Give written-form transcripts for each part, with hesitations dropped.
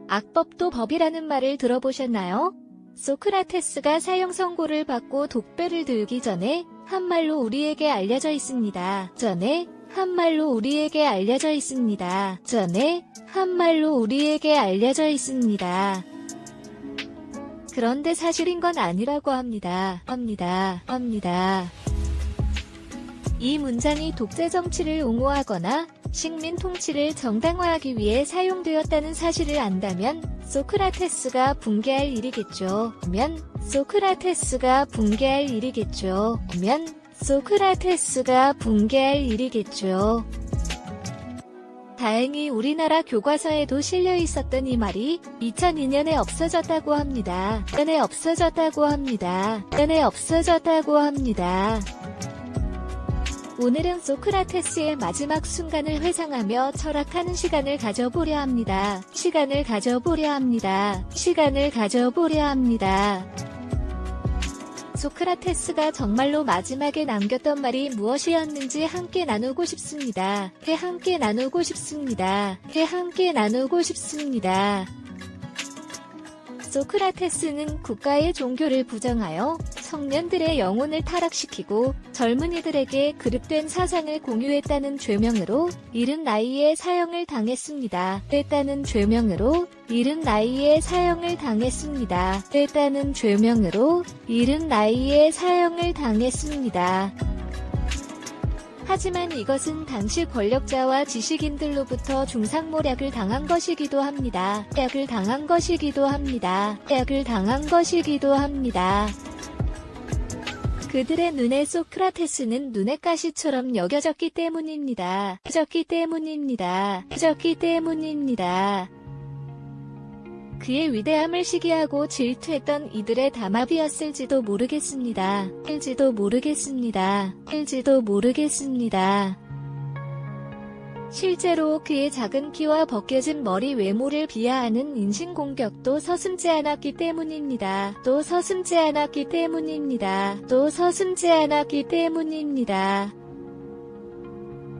악법도 법이라는 말을 들어보셨나요? 소크라테스가 사형 선고를 받고 독배를 들기 전에 한 말로 우리에게 알려져 있습니다. 그런데 사실인 건 아니라고 합니다. 이 문장이 독재 정치를 옹호하거나 식민 통치를 정당화하기 위해 사용되었다는 사실을 안다면 소크라테스가 붕괴할 일이겠죠. 다행히 우리나라 교과서에도 실려 있었던 이 말이 2002년에 없어졌다고 합니다. 오늘은 소크라테스의 마지막 순간을 회상하며 철학하는 시간을 가져보려 합니다. 소크라테스가 정말로 마지막에 남겼던 말이 무엇이었는지 함께 나누고 싶습니다. 소크라테스는 국가의 종교를 부정하여 청년들의 영혼을 타락시키고 젊은이들에게 그릇된 사상을 공유했다는 죄명으로 이른 나이에 사형을 당했습니다. 하지만 이것은 당시 권력자와 지식인들로부터 중상모략을 당한 것이기도 합니다. 그들의 눈에 소크라테스는 눈의 가시처럼 여겨졌기 때문입니다. 그의 위대함을 시기하고 질투했던 이들의 담합이었을지도 모르겠습니다. 실제로 그의 작은 키와 벗겨진 머리 외모를 비하하는 인신공격도 서슴지 않았기 때문입니다.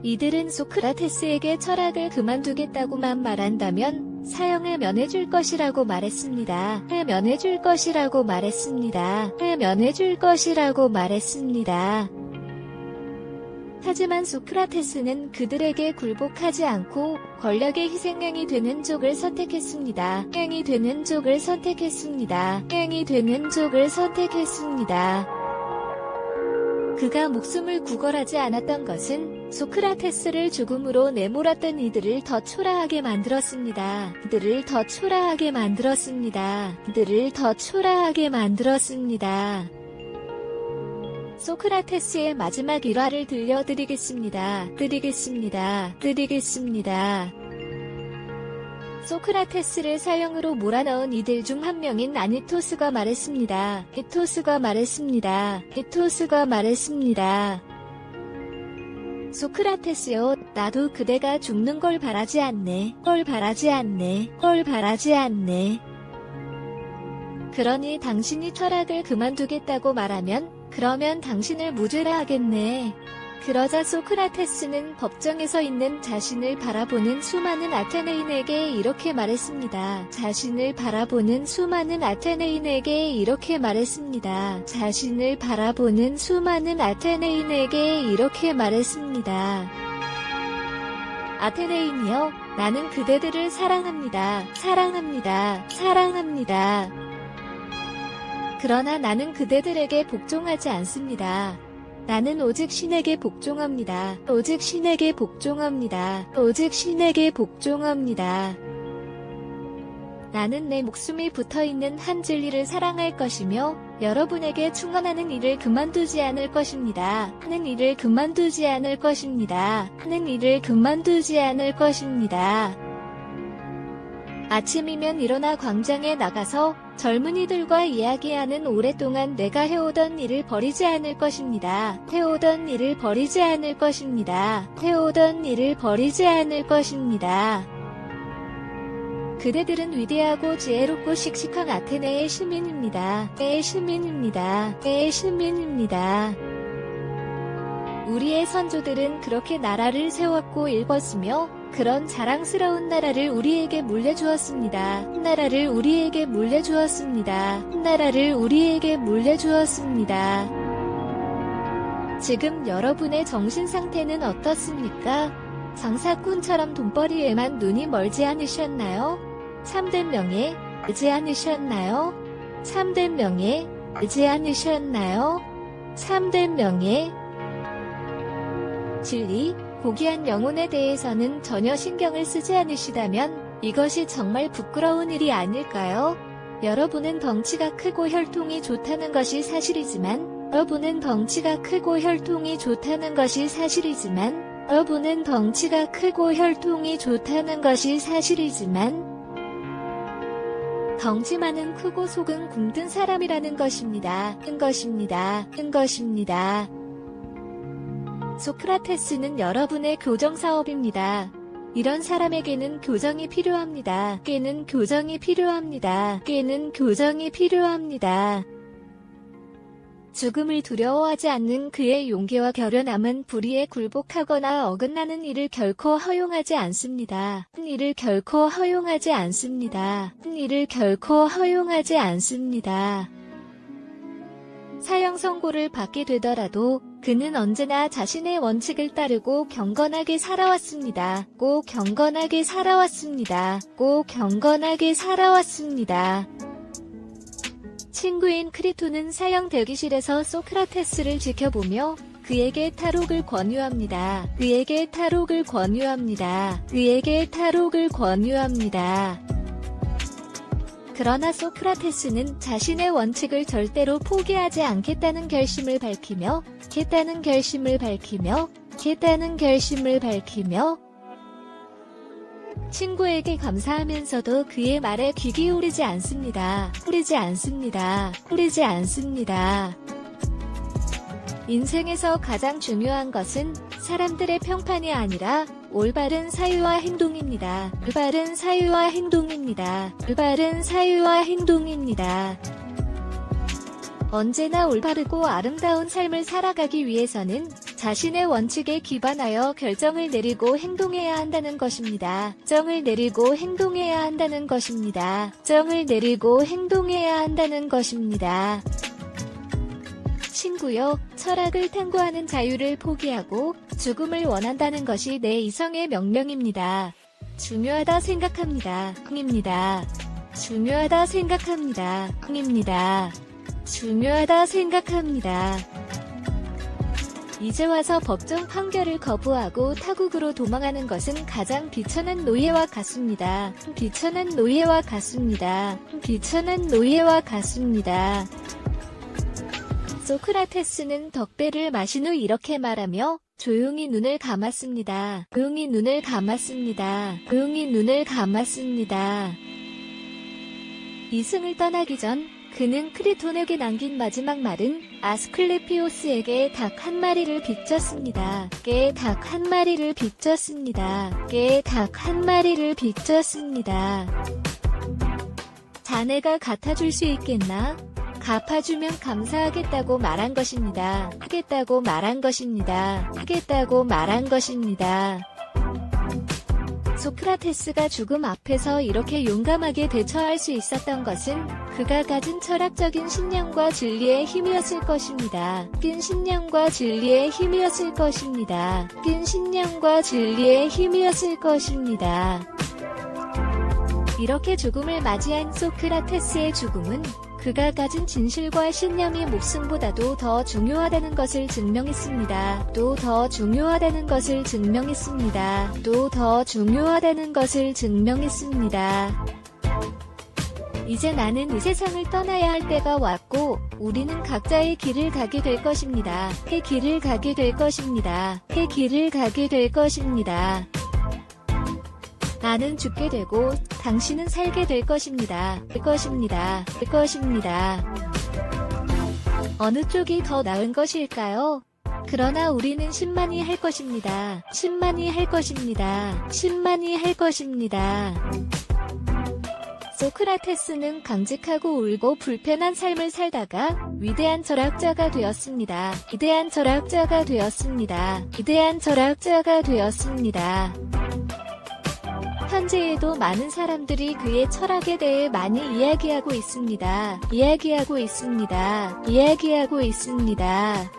이들은 소크라테스에게 철학을 그만두겠다고만 말한다면 사형을 면해줄 것이라고 말했습니다. 하지만 소크라테스는 그들에게 굴복하지 않고 권력의 희생양이 되는 쪽을 선택했습니다. 그가 목숨을 구걸하지 않았던 것은 소크라테스를 죽음으로 내몰았던 이들을 더 초라하게 만들었습니다. 소크라테스의 마지막 일화를 들려드리겠습니다. 소크라테스를 사형으로 몰아넣은 이들 중 한 명인 아니토스가 말했습니다. 소크라테스여, 나도 그대가 죽는 걸 바라지 않네. 그러니 당신이 철학을 그만두겠다고 말하면 그러면 당신을 무죄라 하겠네. 그러자 소크라테스는 법정에 서 있는 자신을 바라보는 수많은 아테네인에게 이렇게 말했습니다. 아테네인이여, 나는 그대들을 사랑합니다. 그러나 나는 그대들에게 복종하지 않습니다. 나는 오직 신에게 복종합니다. 나는 내 목숨이 붙어있는 한 진리를 사랑할 것이며 여러분에게 충원하는 일을 그만두지 않을 것입니다. 아침이면 일어나 광장에 나가서 젊은이들과 이야기하는 오랫동안 내가 해오던 일을 버리지 않을 것입니다. 그대들은 위대하고 지혜롭고 씩씩한 아테네의 시민입니다. 우리의 선조들은 그렇게 나라를 세웠고 일궜으며 그런 자랑스러운 나라를 우리에게 물려주었습니다. 나라를 우리에게 물려주었습니다. 나라를 우리에게 물려주었습니다. 지금 여러분의 정신 상태는 어떻습니까? 장사꾼처럼 돈벌이에만 눈이 멀지 않으셨나요? 참된 명예 알지 않으셨나요? 참된 명예 알지 않으셨나요? 참된 명예 진리, 고귀한 영혼에 대해서는 전혀 신경을 쓰지 않으시다면 이것이 정말 부끄러운 일이 아닐까요? 여러분은 덩치가 크고 혈통이 좋다는 것이 사실이지만 여러분은 덩치가 크고 혈통이 좋다는 것이 사실이지만 여러분은 덩치가 크고 혈통이 좋다는 것이 사실이지만 덩치만은 크고 속은 굶든 사람이라는 것입니다. 것입니다. 소크라테스는 여러분의 교정사업입니다. 이런 사람에게는 교정이 필요합니다. 깨는 교정이 필요합니다. 깨는 교정이 필요합니다. 죽음을 두려워하지 않는 그의 용기와 결연함은 불의에 굴복하거나 어긋나는 일을 결코 허용하지 않습니다. 일을 결코 허용하지 않습니다. 일을 결코 허용하지 않습니다. 사형 선고를 받게 되더라도 그는 언제나 자신의 원칙을 따르고 경건하게 살아왔습니다. 꼭 경건하게 살아왔습니다. 꼭 경건하게 살아왔습니다. 친구인 크리토는 사형 대기실에서 소크라테스를 지켜보며 그에게 탈옥을 권유합니다. 그에게 탈옥을 권유합니다. 그에게 탈옥을 권유합니다. 그러나 소크라테스는 자신의 원칙을 절대로 포기하지 않겠다는 결심을 밝히며 친구에게 감사하면서도 그의 말에 귀 기울이지 않습니다. 뿌리지 않습니다. 인생에서 가장 중요한 것은 사람들의 평판이 아니라 올바른 사유와 행동입니다. 올바른 사유와 행동입니다. 언제나 올바르고 아름다운 삶을 살아가기 위해서는 자신의 원칙에 기반하여 결정을 내리고 행동해야 한다는 것입니다. 정을 내리고 행동해야 한다는 것입니다. 친구여, 철학을 탐구하는 자유를 포기하고 죽음을 원한다는 것이 내 이성의 명령입니다. 중요하다 생각합니다. 이제 와서 법정 판결을 거부하고 타국으로 도망하는 것은 가장 비천한 노예와 같습니다. 소크라테스는 덕배를 마신 후 이렇게 말하며 조용히 눈을 감았습니다. 이승을 떠나기 전 그는 크리톤에게 남긴 마지막 말은 아스클레피오스에게 닭 한 마리를 빚졌습니다. 자네가 갚아줄 수 있겠나? 갚아주면 감사하겠다고 말한 것입니다. 소크라테스가 죽음 앞에서 이렇게 용감하게 대처할 수 있었던 것은 그가 가진 철학적인 신념과 진리의 힘이었을 것입니다. 이렇게 죽음을 맞이한 소크라테스의 죽음은 그가 가진 진실과 신념이 목숨보다도 더 중요하다는 것을 증명했습니다. 이제 나는 이 세상을 떠나야 할 때가 왔고 우리는 각자의 길을 가게 될 것입니다. 나는 죽게 되고 당신은 살게 될 것입니다. 어느 쪽이 더 나은 것일까요? 그러나 우리는 10만이 할 것입니다. 소크라테스는 강직하고 울고 불편한 삶을 살다가 위대한 철학자가 되었습니다. 현재에도 많은 사람들이 그의 철학에 대해 많이 이야기하고 있습니다. 이야기하고 있습니다.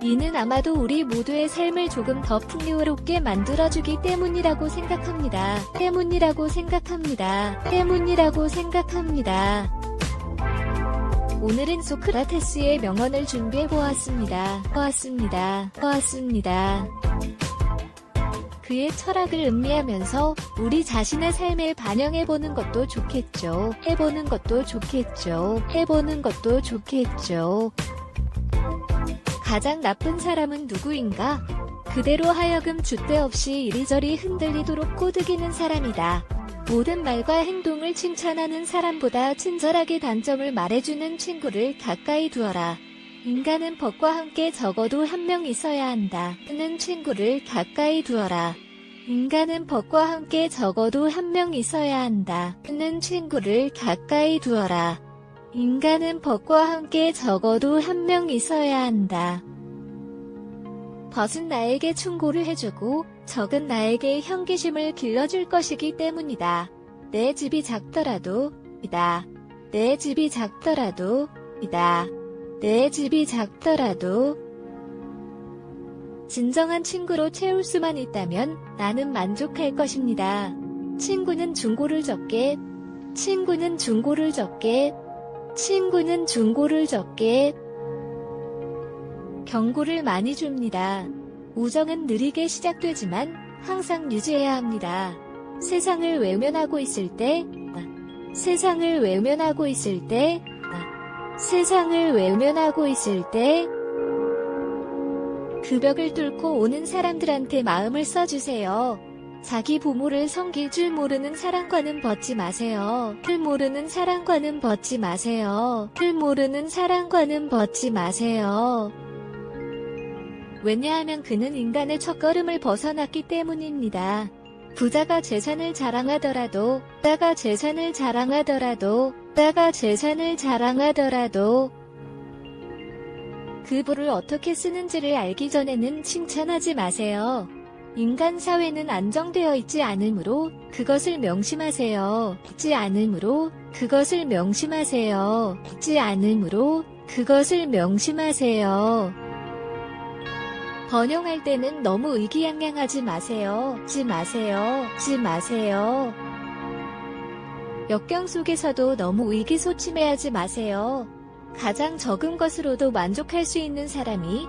이는 아마도 우리 모두의 삶을 조금 더 풍요롭게 만들어주기 때문이라고 생각합니다. 오늘은 소크라테스의 명언을 준비해보았습니다. 그의 철학을 음미하면서 우리 자신의 삶에 반영해보는 것도 좋겠죠. 가장 나쁜 사람은 누구인가? 그대로 하여금 줏대 없이 이리저리 흔들리도록 꼬드기는 사람이다. 모든 말과 행동을 칭찬하는 사람보다 친절하게 단점을 말해주는 친구를 가까이 두어라. 인간은 법과 함께 적어도 한 명 있어야 한다. 는 친구를 가까이 두어라. 인간은 법과 함께 적어도 한 명 있어야 한다. 는 친구를 가까이 두어라. 인간은 법과 함께 적어도 한 명 있어야 한다. 벗은 나에게 충고를 해주고 적은 나에게 형기심을 길러줄 것이기 때문이다. 내 집이 작더라도 이다. 진정한 친구로 채울 수만 있다면 나는 만족할 것입니다. 친구는 중고를 적게 경고를 많이 줍니다. 우정은 느리게 시작되지만 항상 유지해야 합니다. 세상을 외면하고 있을 때 그 벽을 뚫고 오는 사람들한테 마음을 써주세요. 자기 부모를 섬길 줄 모르는 사랑과는 벗지 마세요. 왜냐하면 그는 인간의 첫걸음을 벗어났기 때문입니다. 부자가 재산을 자랑하더라도 그 부를 어떻게 쓰는지를 알기 전에는 칭찬하지 마세요. 인간 사회는 안정되어 있지 않으므로 그것을 명심하세요. 번영할 때는 너무 의기양양하지 마세요. 역경 속에서도 너무 의기소침해하지 마세요. 가장 적은 것으로도 만족할 수 있는 사람이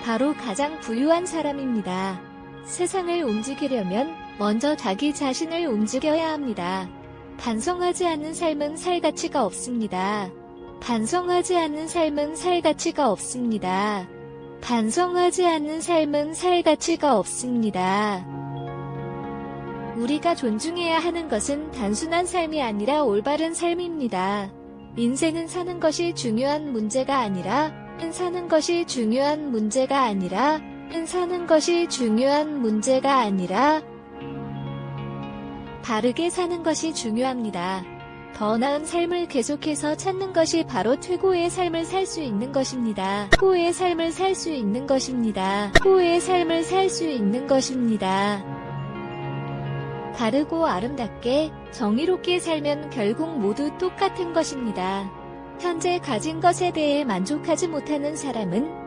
바로 가장 부유한 사람입니다. 세상을 움직이려면 먼저 자기 자신을 움직여야 합니다. 반성하지 않는 삶은 살 가치가 없습니다. 우리가 존중해야 하는 것은 단순한 삶이 아니라 올바른 삶입니다. 인생은 사는 것이 중요한 문제가 아니라 바르게 사는 것이 중요합니다. 더 나은 삶을 계속해서 찾는 것이 바로 최고의 삶을 살 수 있는 것입니다. 바르고 아름답게 정의롭게 살면 결국 모두 똑같은 것입니다. 현재 가진 것에 대해 만족하지 못하는 사람은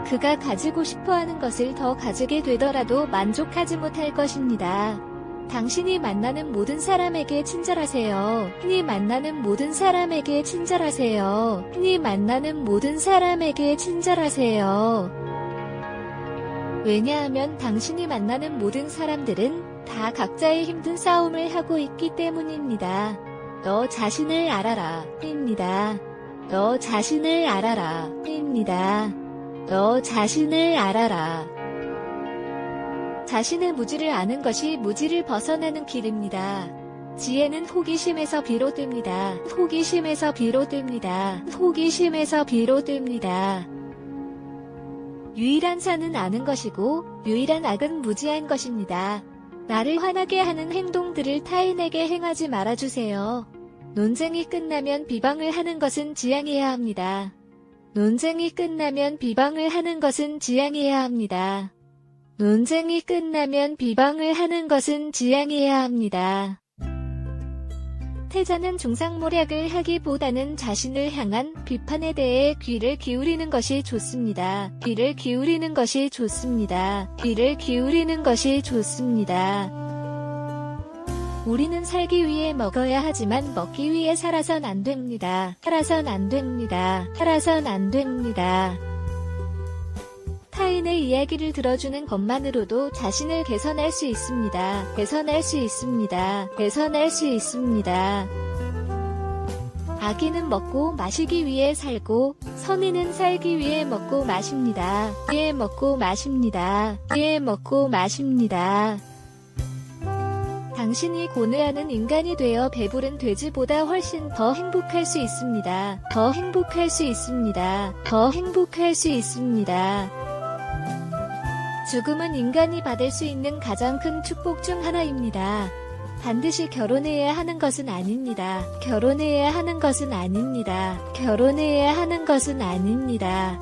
그가 가지고 싶어하는 것을 더 가지게 되더라도 만족하지 못할 것입니다. 당신이 만나는 모든 사람에게 친절하세요. 왜냐하면 당신이 만나는 모든 사람들은 다 각자의 힘든 싸움을 하고 있기 때문입니다. 너 자신을 알아라. 자신의 무지를 아는 것이 무지를 벗어나는 길입니다. 지혜는 호기심에서 비롯됩니다. 유일한 산은 아는 것이고 유일한 악은 무지한 것입니다. 나를 화나게 하는 행동들을 타인에게 행하지 말아주세요. 논쟁이 끝나면 비방을 하는 것은 지양해야 합니다. 논쟁이 끝나면 비방을 하는 것은 지양해야 합니다. 논쟁이 끝나면 비방을 하는 것은 지양해야 합니다. 태자는 중상모략을 하기보다는 자신을 향한 비판에 대해 귀를 기울이는 것이 좋습니다. 귀를 기울이는 것이 좋습니다. 귀를 기울이는 것이 좋습니다. 우리는 살기 위해 먹어야 하지만 먹기 위해 살아선 안 됩니다. 살아선 안 됩니다. 살아선 안 됩니다. 타인의 이야기를 들어주는 것만으로도 자신을 개선할 수 있습니다. 개선할 수 있습니다. 개선할 수 있습니다. 아기는 먹고 마시기 위해 살고 선인은 살기 위해 먹고 마십니다. 위해 먹고 마십니다. 위해 먹고 마십니다. 당신이 고뇌하는 인간이 되어 배부른 돼지보다 훨씬 더 행복할 수 있습니다. 더 행복할 수 있습니다. 더 행복할 수 있습니다. 죽음은 인간이 받을 수 있는 가장 큰 축복 중 하나입니다. 반드시 결혼해야 하는 것은 아닙니다. 결혼해야 하는 것은 아닙니다. 결혼해야 하는 것은 아닙니다.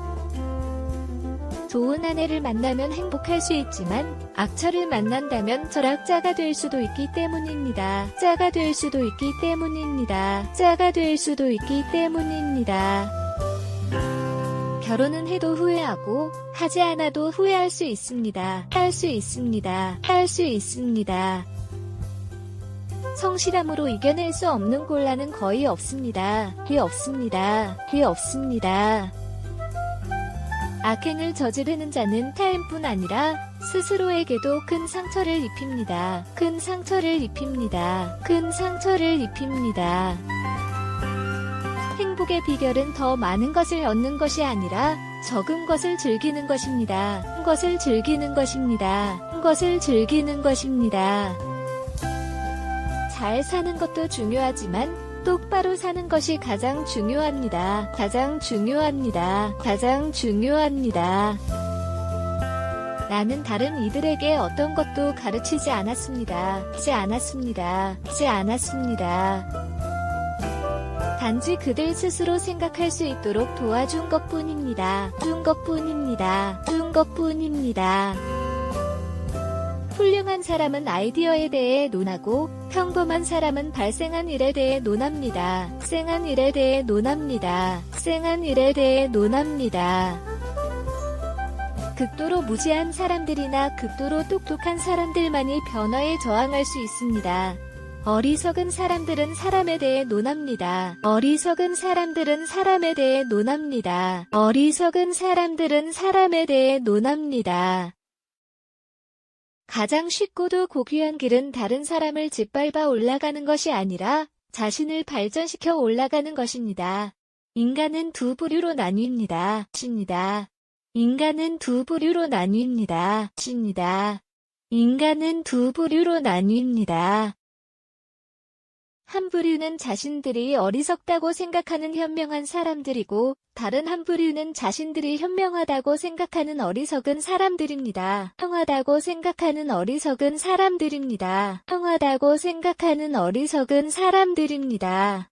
좋은 아내를 만나면 행복할 수 있지만 악처를 만난다면 철학자가 될 수도 있기 때문입니다. 자가 될 수도 있기 때문입니다. 자가 될 수도 있기 때문입니다. 결혼은 해도 후회하고 하지 않아도 후회할 수 있습니다. 할 수 있습니다. 할 수 있습니다. 성실함으로 이겨낼 수 없는 곤란은 거의 없습니다. 거의 없습니다. 거의 없습니다. 악행을 저지르는 자는 타인뿐 아니라 스스로에게도 큰 상처를 입힙니다. 큰 상처를 입힙니다. 큰 상처를 입힙니다. 행복의 비결은 더 많은 것을 얻는 것이 아니라 적은 것을 즐기는 것입니다. 것을 즐기는 것입니다. 것을 즐기는 것입니다. 잘 사는 것도 중요하지만 똑바로 사는 것이 가장 중요합니다. 가장 중요합니다. 가장 중요합니다. 나는 다른 이들에게 어떤 것도 가르치지 않았습니다. 하지 않았습니다. 하지 않았습니다. 단지 그들 스스로 생각할 수 있도록 도와준 것뿐입니다. 준 것뿐입니다. 준 것뿐입니다. 훌륭한 사람은 아이디어에 대해 논하고 평범한 사람은 발생한 일에 대해 논합니다. 생한 일에 대해 논합니다. 생한 일에 대해 논합니다. 극도로 무지한 사람들이나 극도로 똑똑한 사람들만이 변화에 저항할 수 있습니다. 어리석은 사람들은 사람에 대해 논합니다. 어리석은 사람들은 사람에 대해 논합니다. 어리석은 사람들은 사람에 대해 논합니다. 가장 쉽고도 고귀한 길은 다른 사람을 짓밟아 올라가는 것이 아니라 자신을 발전시켜 올라가는 것입니다. 인간은 두 부류로 나뉩니다. 인간은 두 부류로 나뉩니다. 인간은 두 부류로 나뉩니다. 한 부류는 자신들이 어리석다고 생각하는 현명한 사람들이고 다른 한 부류는 자신들이 현명하다고 생각하는 어리석은 사람들입니다. 현명하다고 생각하는 어리석은 사람들입니다. 현명하다고 생각하는 어리석은 사람들입니다.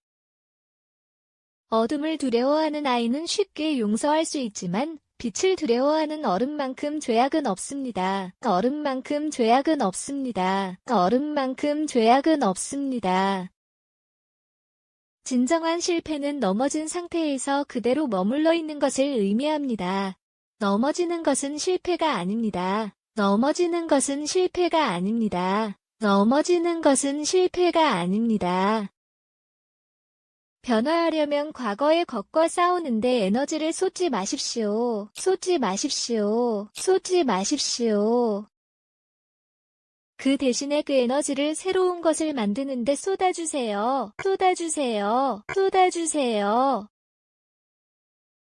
어둠을 두려워하는 아이는 쉽게 용서할 수 있지만 빛을 두려워하는 어른만큼 죄악은 없습니다. 어른만큼 죄악은 없습니다. 어른만큼 죄악은 없습니다. 진정한 실패는 넘어진 상태에서 그대로 머물러 있는 것을 의미합니다. 넘어지는 것은 실패가 아닙니다. 넘어지는 것은 실패가 아닙니다. 넘어지는 것은 실패가 아닙니다. 변화하려면 과거의 것과 싸우는데 에너지를 쏟지 마십시오. 쏟지 마십시오. 쏟지 마십시오. 그 대신에 그 에너지를 새로운 것을 만드는 데 쏟아주세요. 쏟아주세요. 쏟아주세요.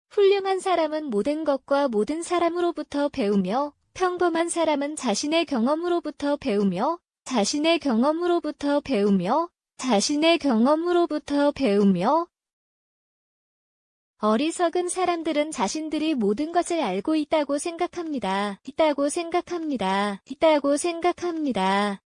훌륭한 사람은 모든 것과 모든 사람으로부터 배우며 평범한 사람은 자신의 경험으로부터 배우며 자신의 경험으로부터 배우며 자신의 경험으로부터 배우며 어리석은 사람들은 자신들이 모든 것을 알고 있다고 생각합니다. 있다고 생각합니다. 있다고 생각합니다.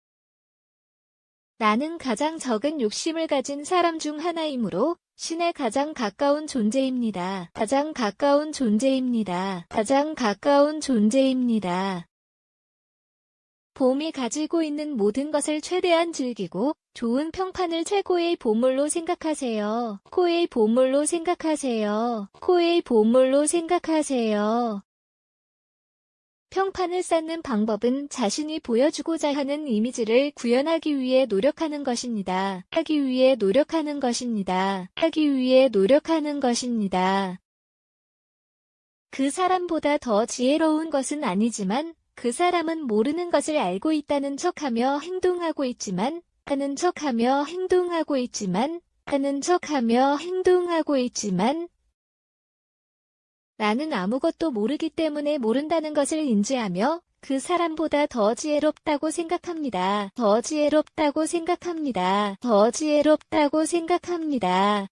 나는 가장 적은 욕심을 가진 사람 중 하나이므로 신에 가장 가까운 존재입니다. 가장 가까운 존재입니다. 가장 가까운 존재입니다. 봄이 가지고 있는 모든 것을 최대한 즐기고 좋은 평판을 최고의 보물로 생각하세요. 코의 보물로 생각하세요. 코의 보물로 생각하세요. 평판을 쌓는 방법은 자신이 보여주고자 하는 이미지를 구현하기 위해 노력하는 것입니다. 하기 위해 노력하는 것입니다. 하기 위해 노력하는 것입니다. 그 사람보다 더 지혜로운 것은 아니지만 그 사람은 모르는 것을 알고 있다는 척하며 행동하고 있지만 하는 척하며 행동하고 있지만 하는 척하며 행동하고 있지만 나는 아무것도 모르기 때문에 모른다는 것을 인지하며 그 사람보다 더 지혜롭다고 생각합니다. 더 지혜롭다고 생각합니다. 더 지혜롭다고 생각합니다.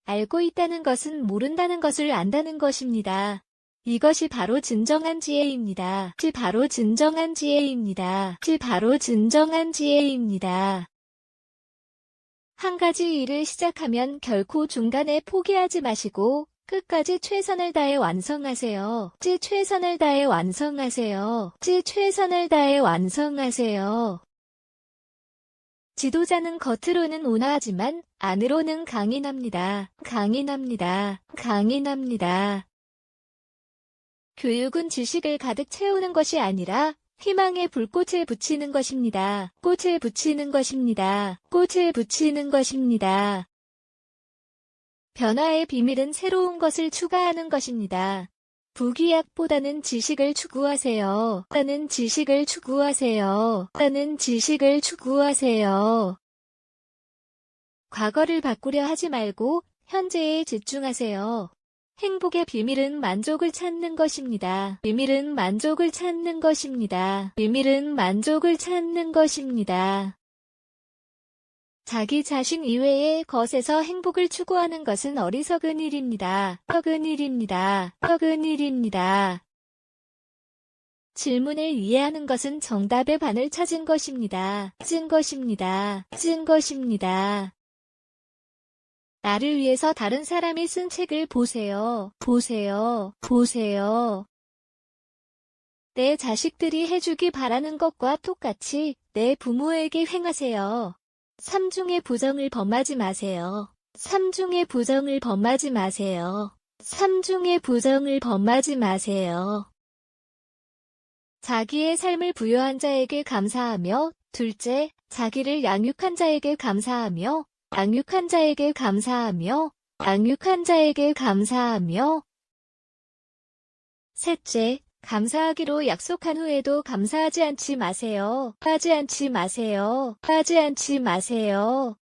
알고 있다는 것은 모른다는 것을 안다는 것입니다. 이것이 바로 진정한 지혜입니다. 이 바로 진정한 지혜입니다. 이 바로 진정한 지혜입니다. 한 가지 일을 시작하면 결코 중간에 포기하지 마시고 끝까지 최선을 다해 완성하세요. 최선을 다해 완성하세요. 최선을 다해 완성하세요. 지도자는 겉으로는 온화하지만 안으로는 강인합니다. 강인합니다. 강인합니다. 교육은 지식을 가득 채우는 것이 아니라 희망의 불꽃을 붙이는 것입니다. 꽃을 붙이는 것입니다. 꽃을 붙이는 것입니다. 변화의 비밀은 새로운 것을 추가하는 것입니다. 부귀약보다는 지식을 추구하세요. 나는 지식을 추구하세요. 나는 지식을 추구하세요. 과거를 바꾸려 하지 말고 현재에 집중하세요. 행복의 비밀은 만족을 찾는 것입니다. 비밀은 만족을 찾는 것입니다. 비밀은 만족을 찾는 것입니다. 자기 자신 이외의 것에서 행복을 추구하는 것은 어리석은 일입니다. 어리석은 일입니다. 어리석은 일입니다. 질문을 이해하는 것은 정답의 반을 찾은 것입니다. 찾은 것입니다. 찾은 것입니다. 나를 위해서 다른 사람이 쓴 책을 보세요. 보세요. 보세요. 내 자식들이 해주기 바라는 것과 똑같이 내 부모에게 행하세요. 삼중의 부정을 범하지 마세요. 삼중의 부정을 범하지 마세요. 삼중의 부정을 범하지 마세요. 자기의 삶을 부여한 자에게 감사하며 둘째, 자기를 양육한 자에게 감사하며 양육한 자에게 감사하며 양육한 자에게 감사하며 셋째, 감사하기로 약속한 후에도 감사하지 않지 마세요. 하지 않지 마세요. 하지 않지 마세요.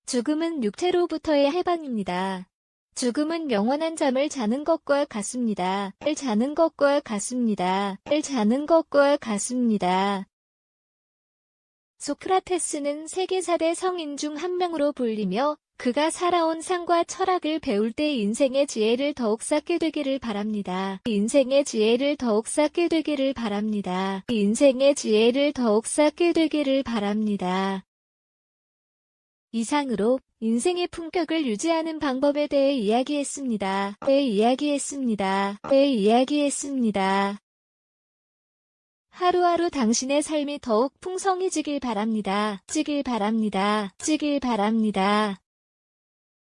죽음은 육체로부터의 해방입니다. 죽음은 영원한 잠을 자는 것과 같습니다. 자는 것과 같습니다. 자는 것과 같습니다. 소크라테스는 세계 4대 성인 중 한 명으로 불리며 그가 살아온 삶과 철학을 배울 때 인생의 지혜를 더욱 쌓게 되기를 바랍니다. 인생의 지혜를 더욱 쌓게 되기를 바랍니다. 인생의 지혜를 더욱 쌓게 되기를 바랍니다. 이상으로 인생의 품격을 유지하는 방법에 대해 이야기했습니다. 이야기했습니다. 하루하루 당신의 삶이 더욱 풍성해지길 바랍니다. 지길 바랍니다.